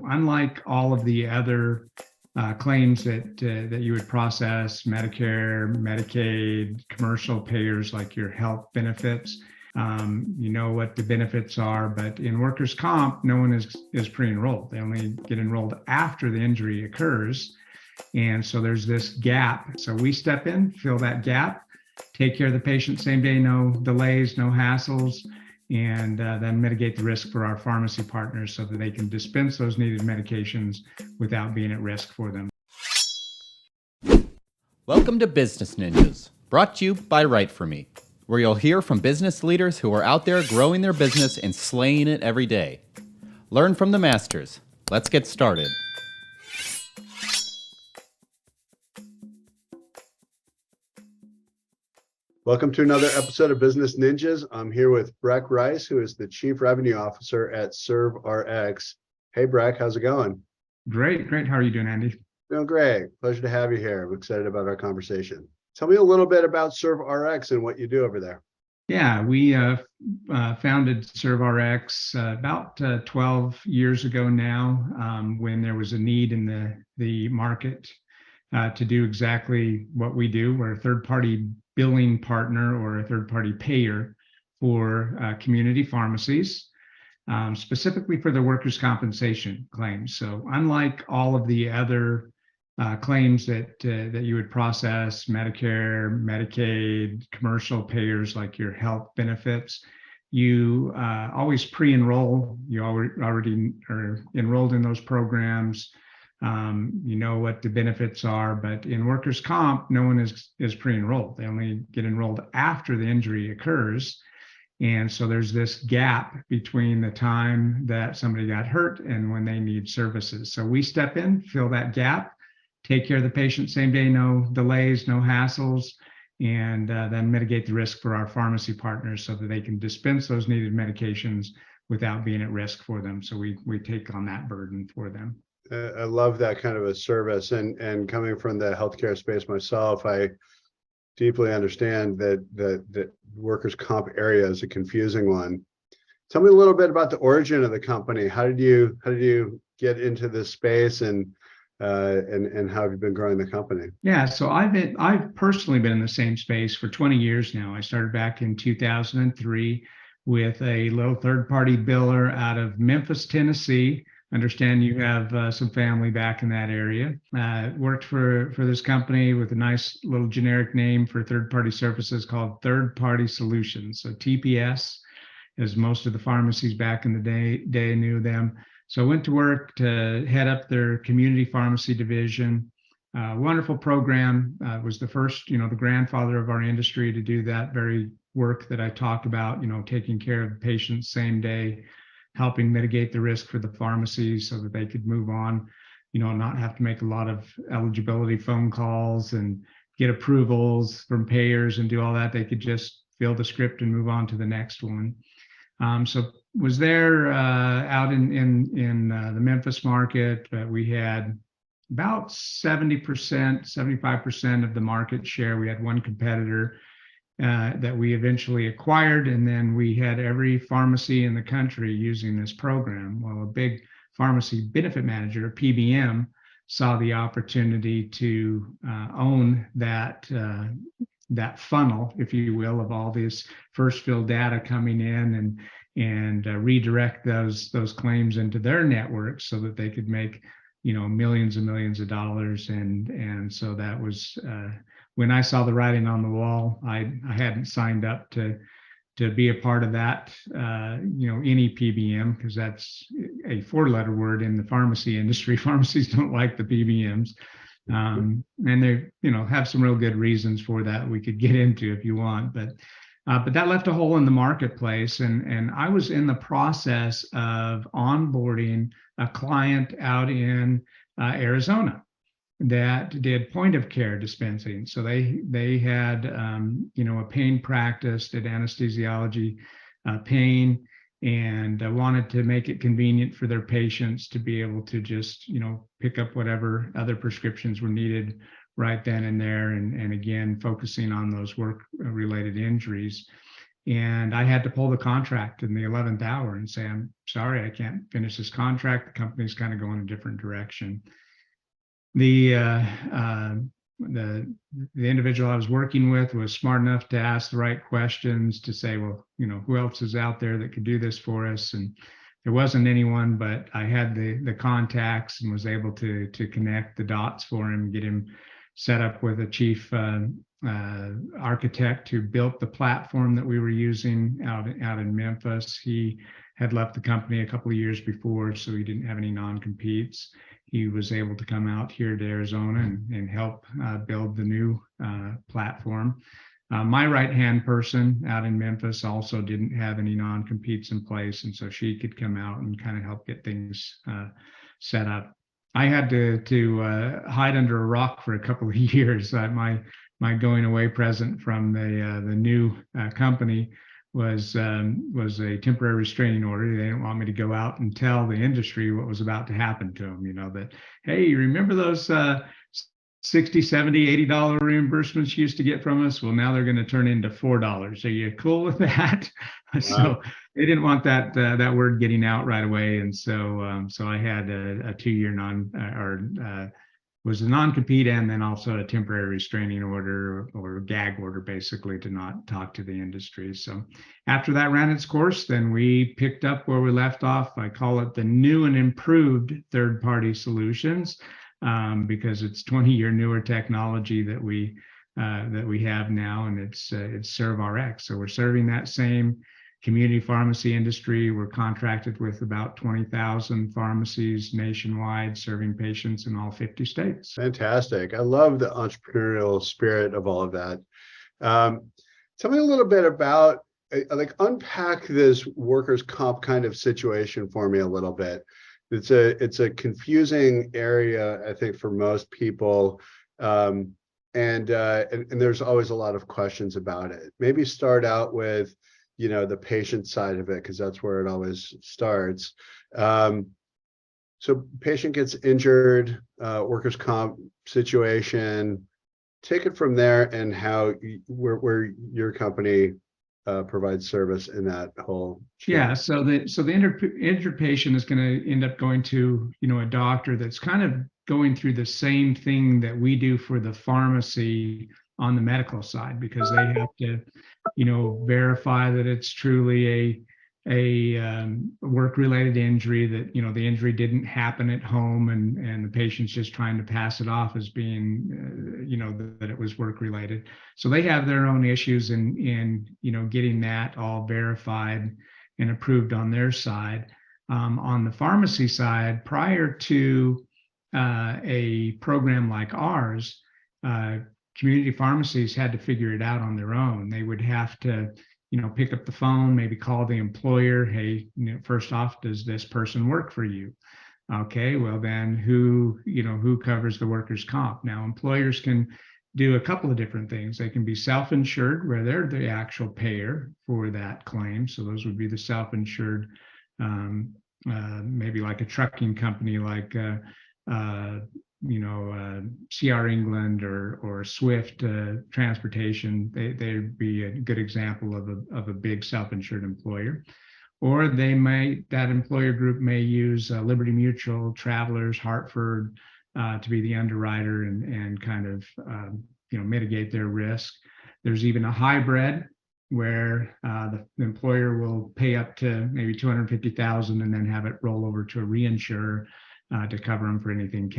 unlike all of the other claims that you would process, Medicare, Medicaid, commercial payers like your health benefits, you know what the benefits are, but in workers' comp, no one is pre-enrolled. They only get enrolled after the injury occurs. And so there's this gap. So we step in, fill that gap, take care of the patient same day, no delays, no hassles, and then mitigate the risk for our pharmacy partners so that they can dispense those needed medications without being at risk for them. Welcome to Business Ninjas, brought to you by WriteForMe, where you'll hear from business leaders who are out there growing their business and slaying it every day. Learn from the masters. Let's get started. Welcome to another episode of Business Ninjas. I'm here with Breck Rice, who is the Chief Revenue Officer at ServRx. Hey, Breck, how's it going? Great. How are you doing, Andy? Doing great. Pleasure to have you here. I'm excited about our conversation. Tell me a little bit about ServRx and what you do over there. Yeah, we founded ServRx about 12 years ago now, when there was a need in the market to do exactly what we do. We're a third-party billing partner or a third-party payer for community pharmacies, specifically for the workers' compensation claims. So unlike all of the other claims that you would process, Medicare, Medicaid, commercial payers like your health benefits, you always pre-enroll. You already are enrolled in those programs. You know what the benefits are, but in workers' comp, no one is pre-enrolled. They only get enrolled after the injury occurs. And so there's this gap between the time that somebody got hurt and when they need services. So we step in, fill that gap, take care of the patient same day, no delays, no hassles, and then mitigate the risk for our pharmacy partners so that they can dispense those needed medications without being at risk for them. So we take on that burden for them. I love that kind of a service, and coming from the healthcare space myself, I deeply understand that workers' comp area is a confusing one. Tell me a little bit about the origin of the company. How did you get into this space, and how have you been growing the company? Yeah, so I've personally been in the same space for 20 years now. I started back in 2003 with a little third-party biller out of Memphis, Tennessee. Understand you have some family back in that area. Worked for this company with a nice little generic name for third-party services called Third Party Solutions. So TPS, as most of the pharmacies back in the day knew them. So I went to work to head up their community pharmacy division. Wonderful program. Was the first, the grandfather of our industry to do that very work that I talked about, taking care of patients same day, helping mitigate the risk for the pharmacies so that they could move on, not have to make a lot of eligibility phone calls and get approvals from payers and do all that. They could just fill the script and move on to the next one. So was there out in the Memphis market. We had about 70%, 75% of the market share. We had one competitor that we eventually acquired, and then we had every pharmacy in the country using this program. Well, a big pharmacy benefit manager, PBM, saw the opportunity to own that funnel, if you will, of all this first fill data coming in and redirect those claims into their network so that they could make millions and millions of dollars. And so that was when I saw the writing on the wall. I hadn't signed up to be a part of that, any PBM, because that's a four-letter word in the pharmacy industry. Pharmacies don't like the PBMs. And they, have some real good reasons for that we could get into if you want. But that left a hole in the marketplace. And I was in the process of onboarding a client out in Arizona that did point of care dispensing. So they had, a pain practice, did anesthesiology, pain, and wanted to make it convenient for their patients to be able to just, pick up whatever other prescriptions were needed right then and there. And again, focusing on those work-related injuries. And I had to pull the contract in the 11th hour and say, I'm sorry, I can't finish this contract. The company's kind of going a different direction. The the individual I was working with was smart enough to ask the right questions to say, well, who else is out there that could do this for us? And there wasn't anyone, but I had the contacts and was able to connect the dots for him, get him set up with a chief architect who built the platform that we were using out in Memphis. He had left the company a couple of years before, so he didn't have any non-competes. He was able to come out here to Arizona and help build the new platform. My right-hand person out in Memphis also didn't have any non-competes in place, and so she could come out and kind of help get things set up. I had to hide under a rock for a couple of years. My going away present from the new company was a temporary restraining order. They didn't want me to go out and tell the industry what was about to happen to them. That, hey, you remember those $60, $70, $80 reimbursements you used to get from us? Well, now they're going to turn into $4. Are you cool with that? Wow. So they didn't want that word getting out right away, and so I had a 2-year was a non-compete and then also a temporary restraining order or gag order, basically, to not talk to the industry. So after that ran its course, then we picked up where we left off. I call it the new and improved third-party solutions because it's 20-year newer technology that we have now, and it's ServRx. So we're serving that same community pharmacy industry. We're contracted with about 20,000 pharmacies nationwide, serving patients in all 50 states. Fantastic. I love the entrepreneurial spirit of all of that. Tell me a little bit about, unpack this workers' comp kind of situation for me a little bit. It's a confusing area, I think, for most people. And there's always a lot of questions about it. Maybe start out with the patient side of it, because that's where it always starts. So patient gets injured, workers' comp situation, take it from there, and how where your company provides service in that whole chain. Yeah, so the injured patient is going to end up going to a doctor that's kind of going through the same thing that we do for the pharmacy on the medical side, because they have to verify that it's truly a work-related injury, that the injury didn't happen at home and the patient's just trying to pass it off as being that it was work-related. So they have their own issues in getting that all verified and approved on their side. On the pharmacy side, prior to a program like ours, community pharmacies had to figure it out on their own. They would have to, pick up the phone, maybe call the employer. Hey, first off, does this person work for you? Okay, well then who covers the workers' comp? Now, employers can do a couple of different things. They can be self-insured, where they're the actual payer for that claim. So those would be the self-insured, maybe like a trucking company, like CR England or Swift Transportation. They'd be a good example of a big self-insured employer. Or that employer group may use Liberty Mutual, Travelers, Hartford to be the underwriter and kind of mitigate their risk. There's even a hybrid where the employer will pay up to maybe $250,000 and then have it roll over to a reinsurer to cover them for anything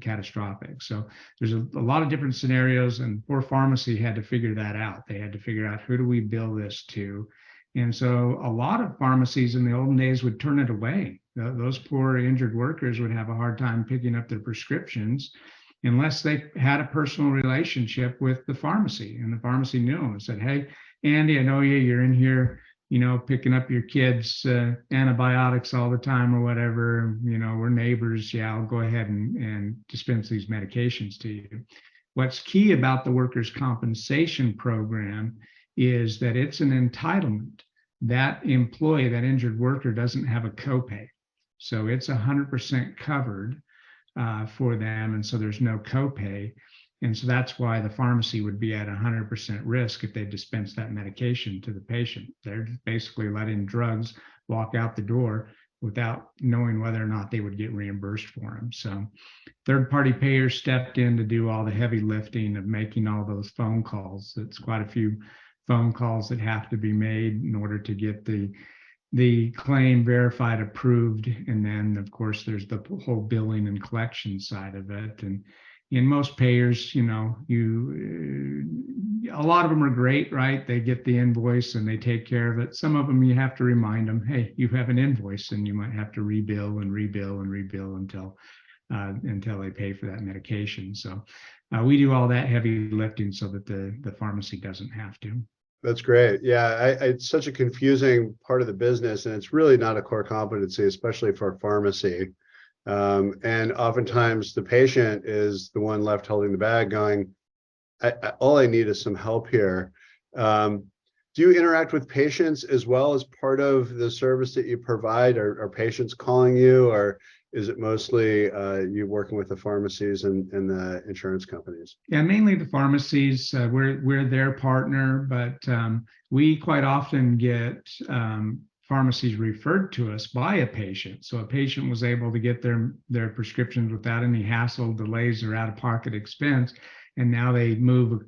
catastrophic. So there's a lot of different scenarios, and poor pharmacy had to figure that out. They had to figure out, who do we bill this to? And so a lot of pharmacies in the olden days would turn it away. Those poor injured workers would have a hard time picking up their prescriptions unless they had a personal relationship with the pharmacy, and the pharmacy knew them and said, hey, Andy, I know you're in here picking up your kids' antibiotics all the time or whatever, we're neighbors. Yeah, I'll go ahead and dispense these medications to you. What's key about the workers' compensation program is that it's an entitlement. That employee, that injured worker, doesn't have a copay. So it's 100% covered for them, and so there's no copay. And so that's why the pharmacy would be at 100% risk if they dispense that medication to the patient. They're basically letting drugs walk out the door without knowing whether or not they would get reimbursed for them. So third-party payers stepped in to do all the heavy lifting of making all those phone calls. It's quite a few phone calls that have to be made in order to get the claim verified, approved, and then of course there's the whole billing and collection side of it. And in most payers, a lot of them are great, right? They get the invoice and they take care of it. Some of them you have to remind them, hey, you have an invoice, and you might have to rebill and rebill and rebill until they pay for that medication. So we do all that heavy lifting so that the pharmacy doesn't have to. That's great. Yeah, it's such a confusing part of the business, and it's really not a core competency, especially for a pharmacy. And oftentimes the patient is the one left holding the bag going, all I need is some help here. Do you interact with patients as well as part of the service that you provide? Are patients calling you, or is it mostly you working with the pharmacies and the insurance companies? Yeah, mainly the pharmacies. We're their partner, but we quite often get pharmacies referred to us by a patient. So a patient was able to get their prescriptions without any hassle, delays, or out-of-pocket expense, and now they move,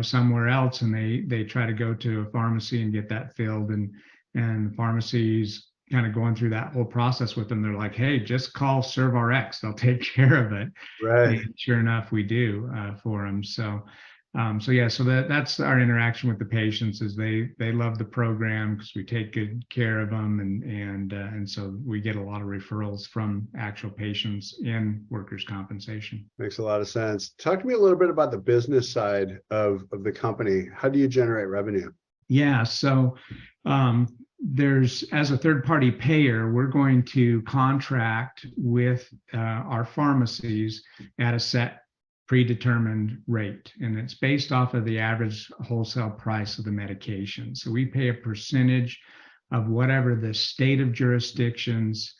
somewhere else, and they try to go to a pharmacy and get that filled, and the pharmacies kind of going through that whole process with them. They're like, hey, just call ServRx, they'll take care of it. Right. And sure enough, we do for them. So that's our interaction with the patients. Is they love the program because we take good care of them, and so we get a lot of referrals from actual patients in workers' compensation. Makes a lot of sense. Talk to me a little bit about the business side of the company. How do you generate revenue? Yeah, so as a third-party payer, we're going to contract with our pharmacies at a set predetermined rate, and it's based off of the average wholesale price of the medication. So we pay a percentage of whatever the state of jurisdiction's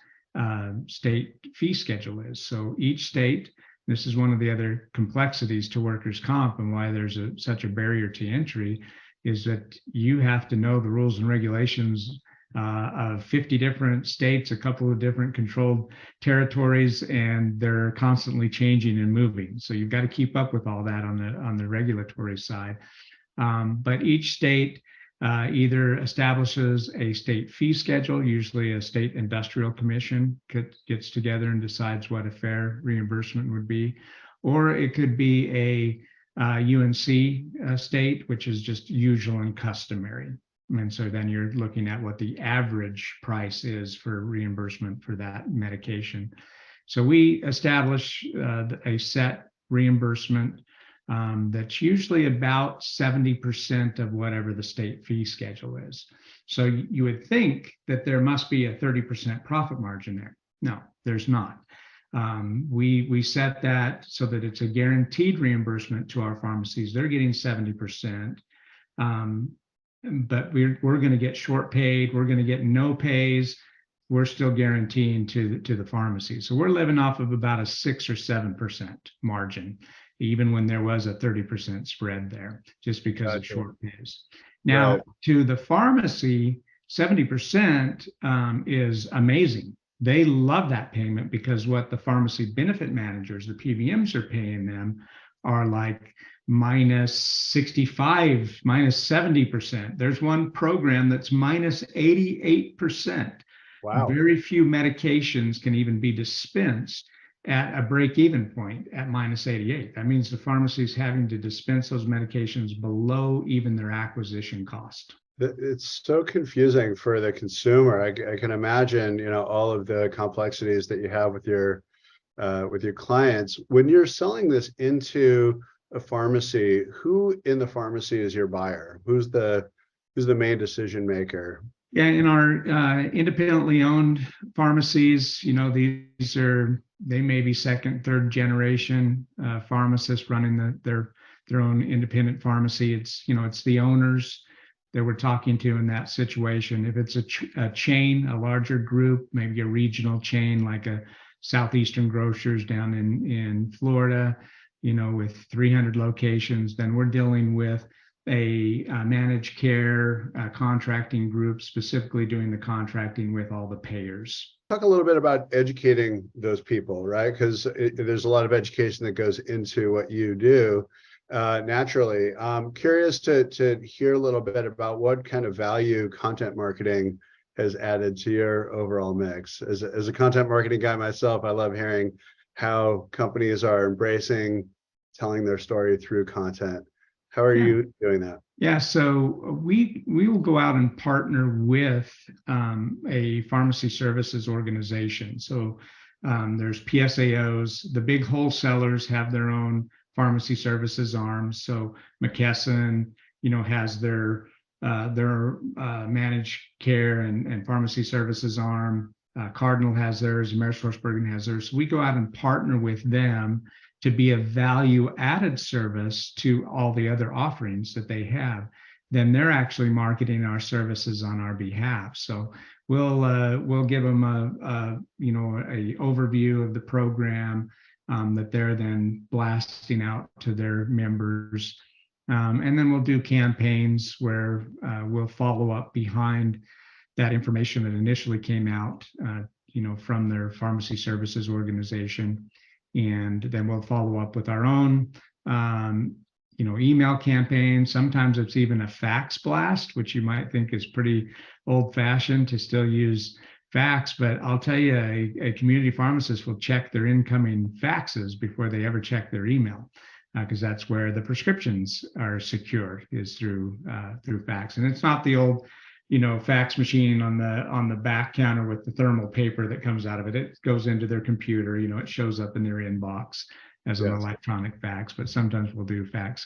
state fee schedule is. So each state, this is one of the other complexities to workers' comp and why there's such a barrier to entry, is that you have to know the rules and regulations of 50 different states, a couple of different controlled territories, and they're constantly changing and moving. So you've got to keep up with all that on the regulatory side. But each state either establishes a state fee schedule, usually a state industrial commission gets together and decides what a fair reimbursement would be, or it could be a UNC state, which is just usual and customary. And so then you're looking at what the average price is for reimbursement for that medication. So we establish a set reimbursement that's usually about 70% of whatever the state fee schedule is. So you would think that there must be a 30% profit margin there. No, there's not. We set that so that it's a guaranteed reimbursement to our pharmacies. They're getting 70%. But we're going to get short paid. We're going to get no pays. We're still guaranteeing to the pharmacy. So we're living off of about a 6 or 7% margin, even when there was a 30% spread there, just because of short pays. Now, to the pharmacy, 70% is amazing. They love that payment because what the pharmacy benefit managers, the PBMs, are paying them are like minus 65, minus 70%. There's one program that's minus 88%. Wow. Very few medications can even be dispensed at a break-even point at minus 88. That means the pharmacy is having to dispense those medications below even their acquisition cost. It's so confusing for the consumer. I can imagine, all of the complexities that you have with your clients. When you're selling this into a pharmacy, who in the pharmacy is your buyer? Who's the main decision maker? Yeah, in our independently owned pharmacies, they may be second, third generation pharmacists running their own independent pharmacy. It's the owners that we're talking to in that situation. If it's a chain, a larger group, maybe a regional chain like a Southeastern Grocers down in Florida, with 300 locations, then we're dealing with a managed care contracting group, specifically doing the contracting with all the payers. Talk a little bit about educating those people, right? Because there's a lot of education that goes into what you do naturally. I'm curious to hear a little bit about what kind of value content marketing has added to your overall mix. As a content marketing guy myself, I love hearing how companies are embracing telling their story through content. How are you doing that? Yeah, so we will go out and partner with a pharmacy services organization. So there's PSAOs. The big wholesalers have their own pharmacy services arms. So McKesson, has their managed care and pharmacy services arm. Cardinal has theirs. AmerisourceBergen has theirs. So we go out and partner with them to be a value added service to all the other offerings that they have. Then they're actually marketing our services on our behalf. So we'll give them a overview of the program that they're then blasting out to their members. And then we'll do campaigns where we'll follow up behind that information that initially came out, from their pharmacy services organization. And then we'll follow up with our own, email campaign. Sometimes it's even a fax blast, which you might think is pretty old fashioned to still use fax. But I'll tell you, a community pharmacist will check their incoming faxes before they ever check their email, because that's where the prescriptions are secured, is through fax. And it's not the old fax machine on the back counter with the thermal paper that comes out of it. It goes into their computer, it shows up in their inbox as an electronic fax, but sometimes we'll do fax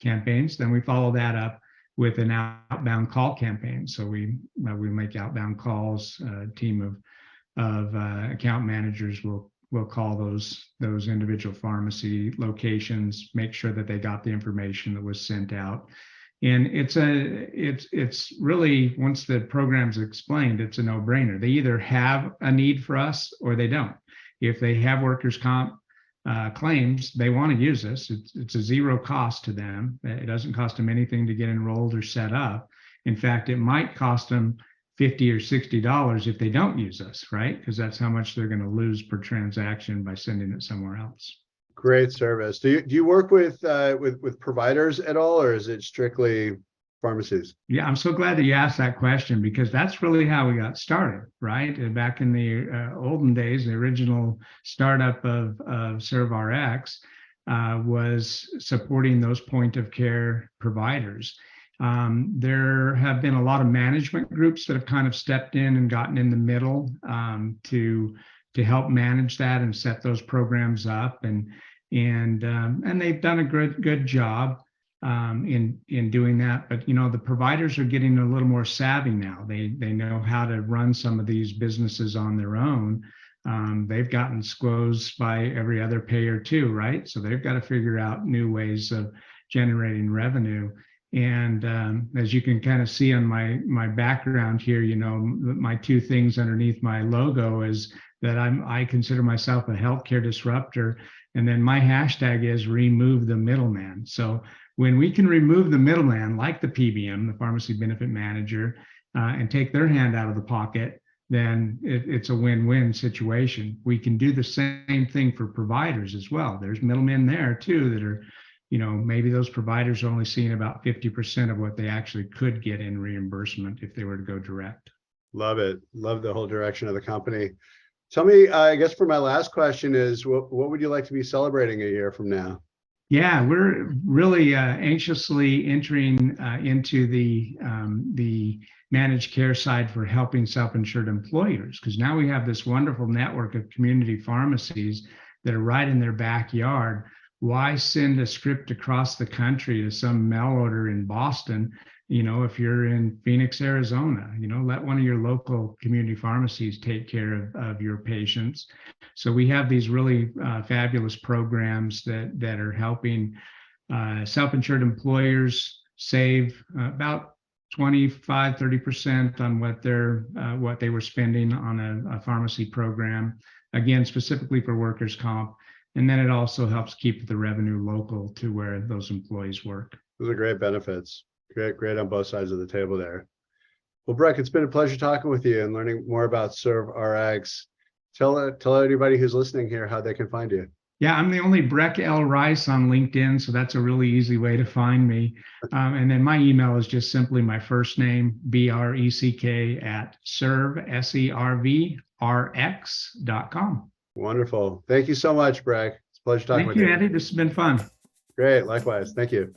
campaigns. Then we follow that up with an outbound call campaign. So we make outbound calls. A team of account managers will call those individual pharmacy locations, make sure that they got the information that was sent out. And it's really, once the program's explained, it's a no-brainer. They either have a need for us or they don't. If they have workers' comp claims, they want to use us. It's a zero cost to them. It doesn't cost them anything to get enrolled or set up. In fact, it might cost them $50 or $60 if they don't use us, right? Because that's how much they're going to lose per transaction by sending it somewhere else. Great service. Do you work with providers at all, or is it strictly pharmacies? Yeah, I'm so glad that you asked that question, because that's really how we got started, right? And back in the olden days, the original startup of ServRx was supporting those point of care providers. There have been a lot of management groups that have kind of stepped in and gotten in the middle to help manage that and set those programs up, and they've done a good job in doing that. But the providers are getting a little more savvy now. They know how to run some of these businesses on their own. They've gotten squozed by every other payer too, right? So they've got to figure out new ways of generating revenue. And as you can kind of see on my background here, my two things underneath my logo is that I consider myself a healthcare disruptor. And then my hashtag is remove the middleman. So when we can remove the middleman, like the PBM, the pharmacy benefit manager, and take their hand out of the pocket, then it's a win-win situation. We can do the same thing for providers as well. There's middlemen there too that are, maybe those providers are only seeing about 50% of what they actually could get in reimbursement if they were to go direct. Love it. Love the whole direction of the company. Tell me, I guess for my last question is, what would you like to be celebrating a year from now? Yeah, we're really anxiously entering into the managed care side for helping self-insured employers, because now we have this wonderful network of community pharmacies that are right in their backyard. Why send a script across the country to some mail order in Boston? If you're in Phoenix, Arizona, let one of your local community pharmacies take care of your patients. So we have these really fabulous programs that are helping self-insured employers save about 25-30% on what they were spending on a pharmacy program, again, specifically for workers' comp. And then it also helps keep the revenue local to where those employees work. Those are great benefits. Great on both sides of the table there. Well, Breck, it's been a pleasure talking with you and learning more about ServRx. Tell anybody who's listening here how they can find you. Yeah, I'm the only Breck L. Rice on LinkedIn, so that's a really easy way to find me. And then my email is just simply my first name, BRECK, at ServRx.com. Wonderful. Thank you so much, Breck. It's a pleasure talking Thank with you, you. Andy. This has been fun. Great. Likewise. Thank you.